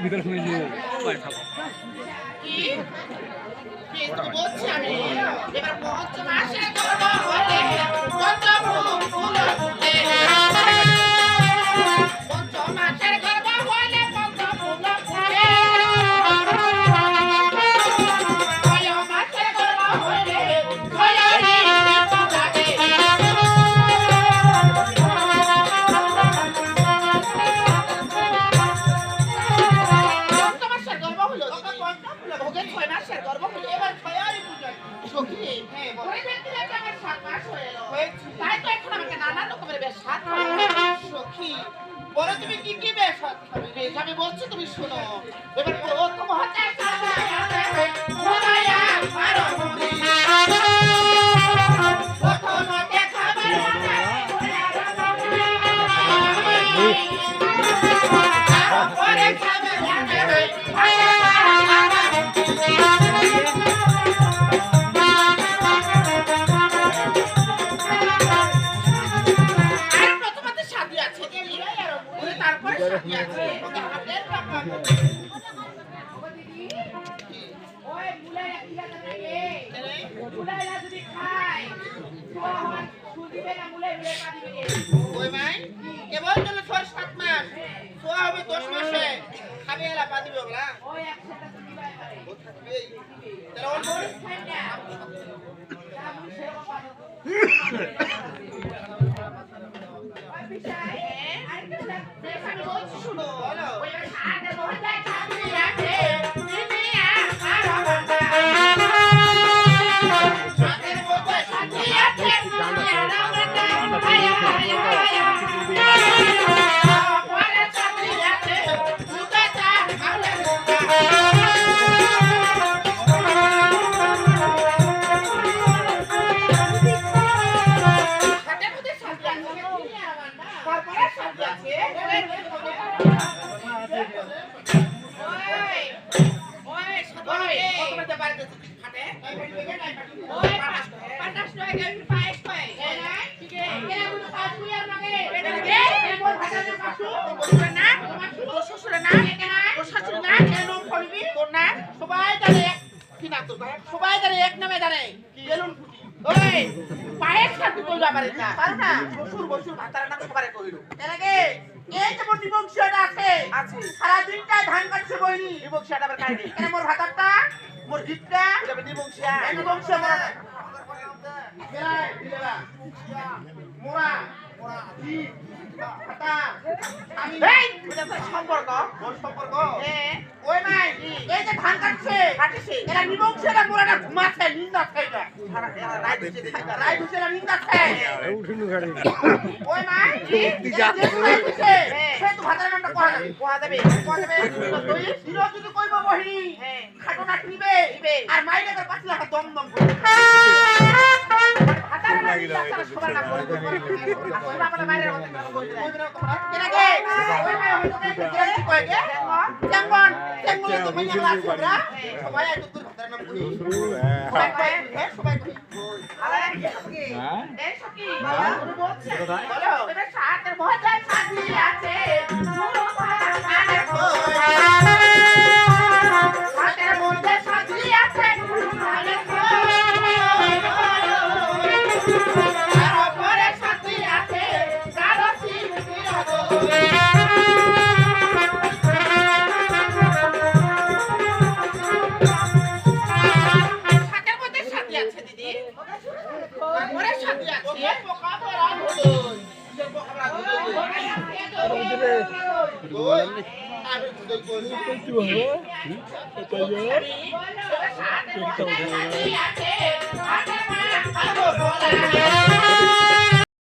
ভিতরে শুনেছি বলছি আমি এবার পঞ্চম মাসে করবো হলে পঞ্চম ফুল ফুটে পঞ্চম মাসের করবো হলে পঞ্চম ফুল ফুটে ছয় মাসের করবো হলে ছয়রি দীপ লাগে পঞ্চম মাসের করবো হলো ভোগের 6 মাসের করবো হলো এবার ছয়রি পূজা সখী হ্যাঁ ওই ব্যক্তিরা যে আমার 7 মাস হয়ে গেল তাই তো এখন আমাকে নানা রকমের বেশ সাত সখী বলো তুমি কি কি বেশ সাত খাবে বেশ আমি বলছি তুমি শোনো এবার প্রথম হতে মোরায়া মারো মুনি প্রথম হতে খাবে পরে খাবে সবাই জানে এক নামে জানে বেলুন ফুটি ওই পায়ের সাথে কইবা পারে না পারে না বসুর বসুর ভাতার নাম সবারে কইলো এলাকে এই যে মোর নিবংশিয়াটা আছে সারা দিনটা ধান কাটছে বইনি নিবংশিয়াটা আবার কাটে কেন মোর ভাতারটা মোর গিটটা এটা নিবংশিয়া নিবংশিয়া মোরা গেলাই দিলা মোরা মোরা জি ভাতা আমি এই এটা সম্পর্ক কোন সম্পর্ক হ্যাঁ ওই নাই এই যে ধান কাটছে এরা নিবংশিয়াটা মোরাটা ঘুমাচ্ছে নিন্দা খাইটা রাই দুসে নিন্দা খায় উঠুনু গাড়ি ওই নাই সে তো ভাতার নামটা কোয়া যাবে তুই হিরো যদি কইব বহিনী খাটো নাট নিবে আর মাইরে করে 5 লাখ দম দম করে ভাতার নাম নিন্দা সবার নাম করে ওই বাবা মাইরে কেন গে ওই মাই হইতো কই গে জাঙ্গন জাঙ্গন তো মাইয়া ক্লাস করা সবাই একটু তোর ভাতার নাম কই সবাই কই সবাই কই আরে হ্যাঁ এই সকি বাবা তুমি বলছ বলো এবার সাথে মজার সাথী আছে শুরু করা গানে কই সাথে মজার সাথী আছে গানে কই আর পরে সাথী আছে গারসি বিরোধ আমি